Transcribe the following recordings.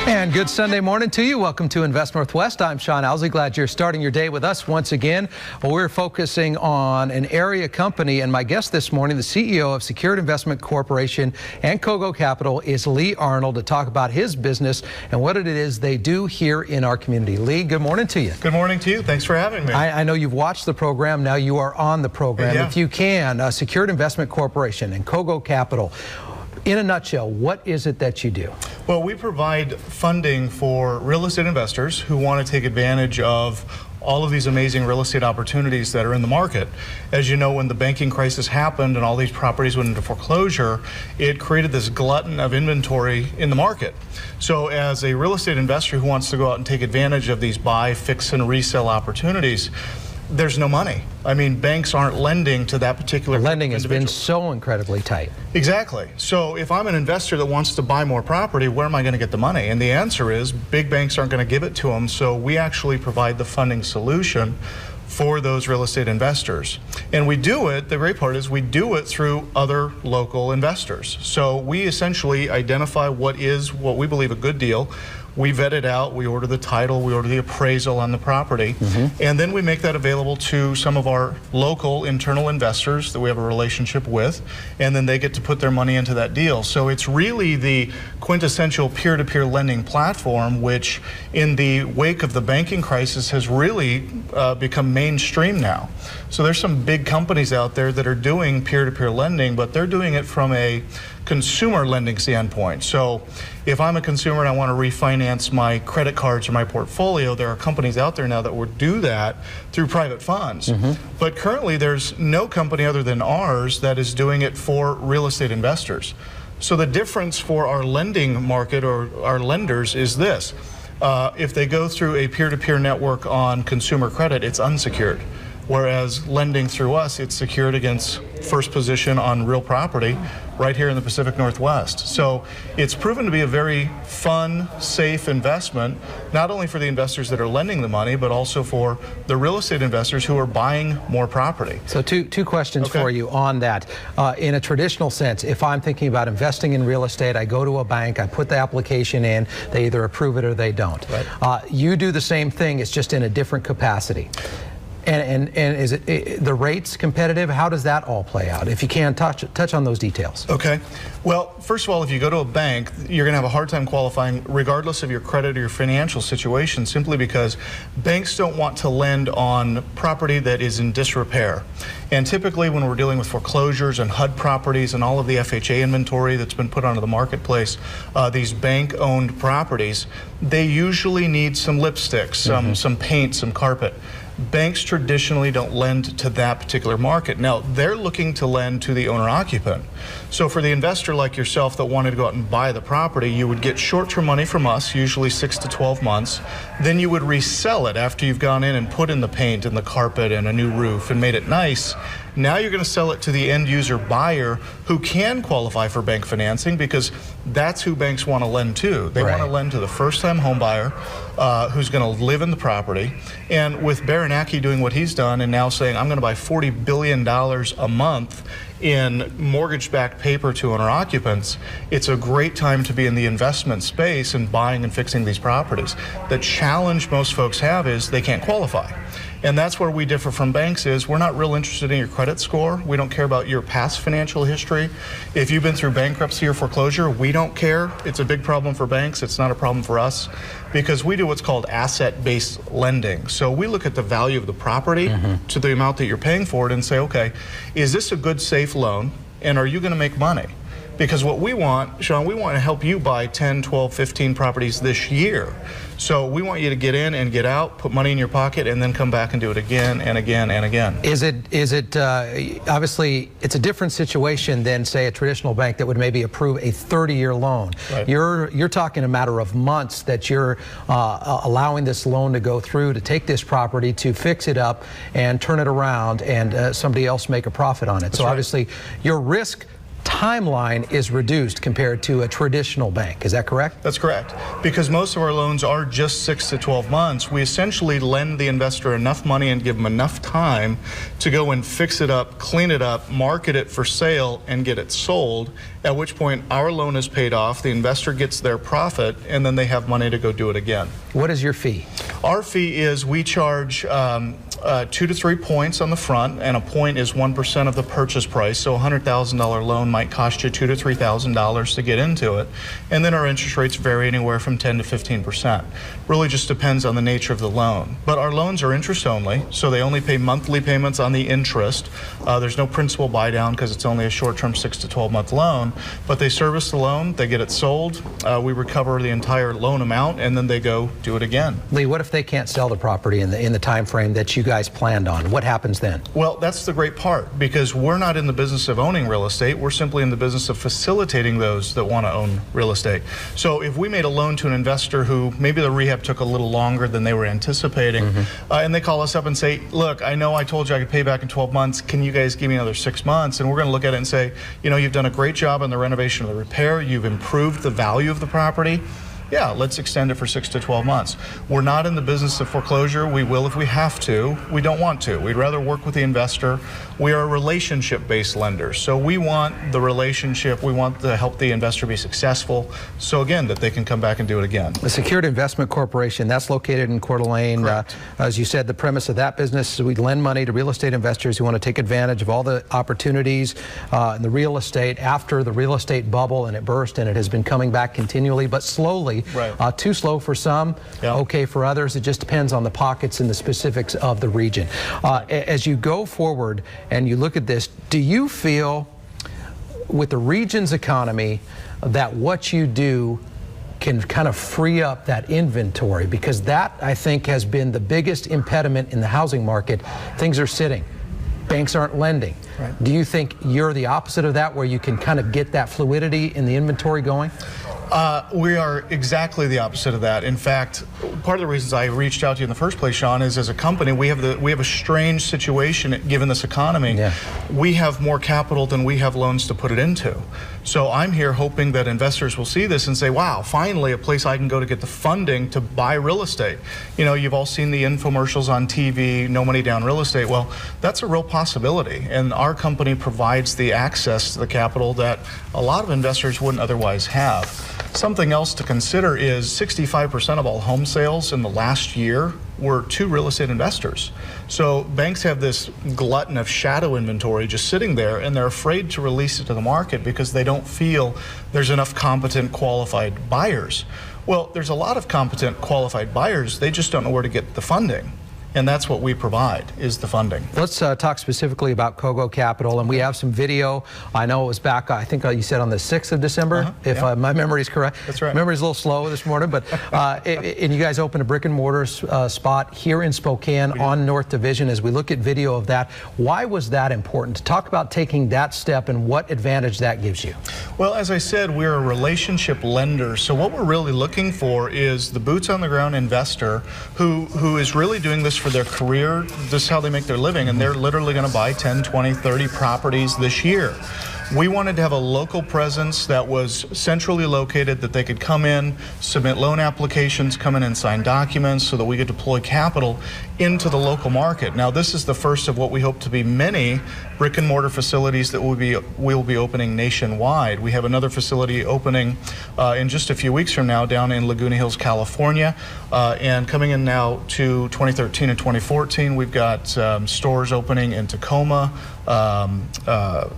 And good Sunday morning to you. Welcome to Invest Northwest. I'm Sean Owsley. Glad you're starting your day with us once again. Well, we're focusing on an area company, and my guest this morning, the CEO of Secured Investment Corporation and KHQ Capital, is Lee Arnold, to talk about his business and what it is they do here in our community. Lee, good morning to you. Good morning to you. Thanks for having me. I know you've watched the program. Now you are on the program. Yeah. If you can, Secured Investment Corporation and KHQ Capital, in a nutshell, what is it that you do? Well, we provide funding for real estate investors who want to take advantage of all of these amazing real estate opportunities that are in the market. As you know, when the banking crisis happened and all these properties went into foreclosure, it created this glutton of inventory in the market. So as a real estate investor who wants to go out and take advantage of these buy, fix, and resell opportunities, there's no money. I mean, banks aren't lending to that particular Lending has been so incredibly tight. Exactly. So if I'm an investor that wants to buy more property, where am I going to get the money? And the answer is big banks aren't going to give it to them. So we actually provide the funding solution for those real estate investors. And we do it, the great part is we do it through other local investors. So we essentially identify what we believe a good deal. We vet it out, we order the title, we order the appraisal on the property, and then we make that available to some of our local internal investors that we have a relationship with, and then they get to put their money into that deal. So it's really the quintessential peer-to-peer lending platform, which in the wake of the banking crisis has really become mainstream now. So there's some big companies out there that are doing peer-to-peer lending, but they're doing it from a consumer lending standpoint. So if I'm a consumer and I want to refinance my credit cards or my portfolio, there are companies out there now that would do that through private funds. But currently there's no company other than ours that is doing it for real estate investors. So the difference for our lending market or our lenders is this. If they go through a peer-to-peer network on consumer credit, it's unsecured. Whereas lending through us, it's secured against first position on real property right here in the Pacific Northwest. So it's proven to be a very fun, safe investment, not only for the investors that are lending the money, but also for the real estate investors who are buying more property. So two questions for you on that. In a traditional sense, if I'm thinking about investing in real estate, I go to a bank, I put the application in, they either approve it or they don't. Right. You do the same thing, it's just in a different capacity. And is it the rates competitive? How does that all play out? If you can touch on those details. Okay. Well, first of all, if you go to a bank, you're going to have a hard time qualifying regardless of your credit or your financial situation, simply because banks don't want to lend on property that is in disrepair. And typically when we're dealing with foreclosures and HUD properties and all of the FHA inventory that's been put onto the marketplace, these bank-owned properties, they usually need some lipstick, some paint, some carpet. Banks traditionally don't lend to that particular market. Now, they're looking to lend to the owner-occupant. So for the investor like yourself that wanted to go out and buy the property, you would get short-term money from us, usually 6 to 12 months. Then you would resell it after you've gone in and put in the paint and the carpet and a new roof and made it nice. Now you're going to sell it to the end-user buyer who can qualify for bank financing, because that's who banks want to lend to. They want to lend to the first-time home buyer who's going to live in the property. And with Baranaki doing what he's done and now saying, I'm going to buy $40 billion a month in mortgage-backed paper to owner-occupants, it's a great time to be in the investment space and buying and fixing these properties. The challenge most folks have is they can't qualify. And that's where we differ from banks is we're not real interested in your credit score. We don't care about your past financial history. If you've been through bankruptcy or foreclosure, we don't care. It's a big problem for banks. It's not a problem for us, because we do what's called asset-based lending. So we look at the value of the property to the amount that you're paying for it and say, okay, is this a good, safe loan, and are you going to make money? Because what we want, Sean, we want to help you buy 10, 12, 15 properties this year. So we want you to get in and get out, put money in your pocket, and then come back and do it again and again and again. Is it obviously, it's a different situation than, say, a traditional bank that would maybe approve a 30-year loan. Right. You're talking a matter of months that you're allowing this loan to go through, to take this property, to fix it up and turn it around, and somebody else make a profit on it. That's so obviously your risk timeline is reduced compared to a traditional bank. Is that correct? That's correct. Because most of our loans are just 6 to 12 months, we essentially lend the investor enough money and give them enough time to go and fix it up, clean it up, market it for sale, and get it sold, at which point our loan is paid off, the investor gets their profit, and then they have money to go do it again. What is your fee? Our fee is we charge 2 to 3 points on the front, and a point is 1% of the purchase price. So a $100,000 loan might cost you $2,000 to $3,000 to get into it, and then our interest rates vary anywhere from 10 to 15%. Really just depends on the nature of the loan. But our loans are interest only, so they only pay monthly payments on the interest. There's no principal buy down because it's only a short-term 6 to 12-month loan. But they service the loan, they get it sold, we recover the entire loan amount, and then they go do it again. Lee, what if they can't sell the property in the time frame that you guys planned on? What happens then? Well, that's the great part, because we're not in the business of owning real estate. We're simply in the business of facilitating those that want to own real estate. So if we made a loan to an investor who maybe the rehab took a little longer than they were anticipating, and they call us up and say, look, I know I told you I could pay back in 12 months. Can you guys give me another 6 months? And we're going to look at it and say, you know, you've done a great job on the renovation or the repair. You've improved the value of the property. Yeah, let's extend it for 6 to 12 months. We're not in the business of foreclosure. We will if we have to. We don't want to. We'd rather work with the investor. We are a relationship-based lender, so we want the relationship. We want to help the investor be successful, so again, that they can come back and do it again. The Secured Investment Corporation, that's located in Coeur d'Alene. As you said, the premise of that business is we lend money to real estate investors who want to take advantage of all the opportunities in the real estate after the real estate bubble, and it burst, and it has been coming back continually, but slowly. Too slow for some, okay for others. It just depends on the pockets and the specifics of the region. As you go forward and you look at this, do you feel with the region's economy that what you do can kind of free up that inventory? Because that, I think, has been the biggest impediment in the housing market. Things are sitting. Banks aren't lending. Do you think you're the opposite of that, where you can kind of get that fluidity in the inventory going? We are exactly the opposite of that. In fact, part of the reasons I reached out to you in the first place, Sean, is as a company we have a strange situation given this economy. We have more capital than we have loans to put it into. So I'm here hoping that investors will see this and say, wow, finally a place I can go to get the funding to buy real estate. You know, you've all seen the infomercials on TV, no money down real estate. Well, that's a real possibility, and our company provides the access to the capital that a lot of investors wouldn't otherwise have. Something else to consider is 65% of all home sales in the last year were to real estate investors. So banks have this glutton of shadow inventory just sitting there, and they're afraid to release it to the market because they don't feel there's enough competent, qualified buyers. Well, there's a lot of competent, qualified buyers. They just don't know where to get the funding. And that's what we provide, is the funding. Let's talk specifically about KHQ Capital, and we have some video. I know it was back, I think you said on the 6th of December, if my memory is correct. That's right. Memory's a little slow this morning, but and you guys opened a brick and mortar spot here in Spokane on North Division. As we look at video of that, why was that important? Talk about taking that step and what advantage that gives you. Well, as I said, we're a relationship lender, so what we're really looking for is the boots on the ground investor who is really doing this for their career. This is how they make their living, and they're literally going to buy 10, 20, 30 properties this year. We wanted to have a local presence that was centrally located, that they could come in, submit loan applications, come in and sign documents so that we could deploy capital into the local market. Now, this is the first of what we hope to be many brick and mortar facilities that we'll be opening nationwide. We have another facility opening in just a few weeks from now down in Laguna Hills, California, and coming in now to 2013 and 2014, we've got stores opening in Tacoma,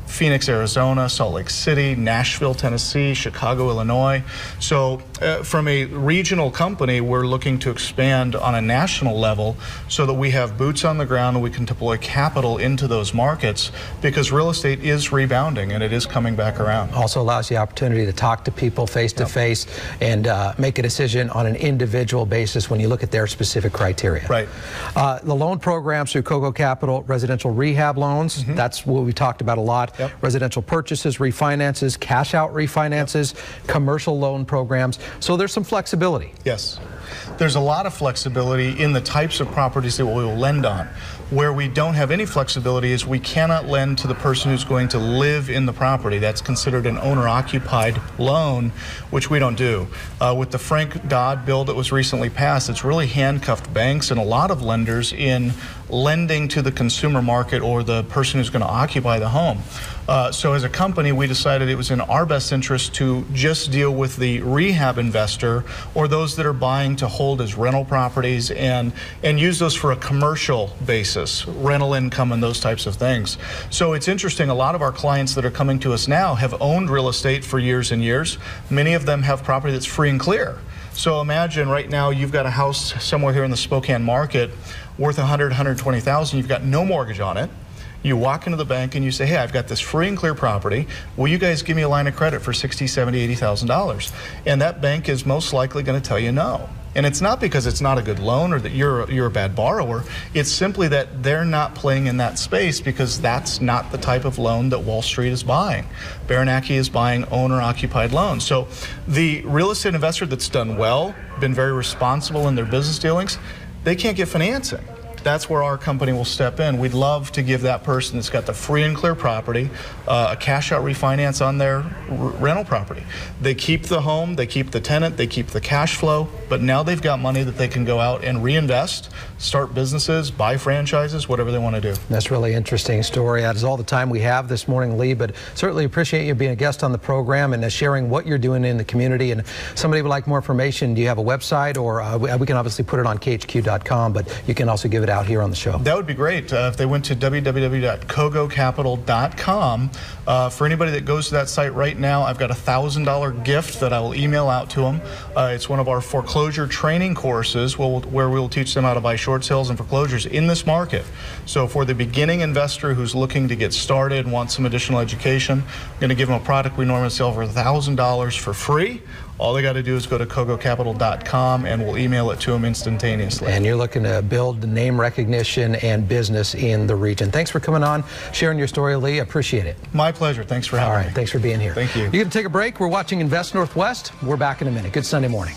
Phoenix, Arizona, Salt Lake City, Nashville, Tennessee, Chicago, Illinois. So from a regional company, we're looking to expand on a national level so that we have boots on the ground and we can deploy capital into those markets, because real estate is rebounding and it is coming back around. Also allows the opportunity to talk to people face to face and make a decision on an individual basis when you look at their specific criteria. Right. The loan programs through KHQ Capital, residential rehab loans, that's what we talked about a lot. Residential purchases, refinances, cash out refinances, commercial loan programs. So there's some flexibility. Yes. There's a lot of flexibility in the types of properties that we will lend on. Where we don't have any flexibility is we cannot lend to the person who's going to live in the property. That's considered an owner-occupied loan, which we don't do. With the Frank Dodd bill that was recently passed, it's really handcuffed banks and a lot of lenders in lending to the consumer market or the person who's going to occupy the home. So as a company, we decided it was in our best interest to just deal with the rehab investor or those that are buying to hold as rental properties and use those for a commercial basis, rental income and those types of things. So it's interesting, a lot of our clients that are coming to us now have owned real estate for years and years. Many of them have property that's free and clear. So imagine right now you've got a house somewhere here in the Spokane market worth $100,000, $120,000, you've got no mortgage on it. You walk into the bank and you say, hey, I've got this free and clear property. Will you guys give me a line of credit for $60,000, $70,000, $80,000? And that bank is most likely going to tell you no. And it's not because it's not a good loan or that you're a bad borrower. It's simply that they're not playing in that space because that's not the type of loan that Wall Street is buying. Baranaki is buying owner-occupied loans. So the real estate investor that's done well, been very responsible in their business dealings, they can't get financing. That's where our company will step in. We'd love to give that person that's got the free and clear property a cash out refinance on their rental property. They keep the home, they keep the tenant, they keep the cash flow, but now they've got money that they can go out and reinvest, start businesses, buy franchises, whatever they want to do. That's a really interesting story. That is all the time we have this morning, Lee, but certainly appreciate you being a guest on the program and sharing what you're doing in the community. And if somebody would like more information, do you have a website? Or we can obviously put it on KHQ.com, but you can also give it out here on the show. That would be great. If they went to www.kogocapital.com, for anybody that goes to that site right now, I've got a $1,000 gift that I will email out to them. It's one of our foreclosure training courses where we'll teach them how to buy short sales and foreclosures in this market. So for the beginning investor who's looking to get started and wants some additional education, I'm going to give them a product we normally sell for $1,000 for free. All they got to do is go to kogocapital.com and we'll email it to them instantaneously. And you're looking to build the name recognition and business in the region. Thanks for coming on, sharing your story, Lee. I appreciate it. My pleasure. Thanks for having me. All right. Thanks for being here. Thank you. You're going to take a break. We're watching Invest Northwest. We're back in a minute. Good Sunday morning.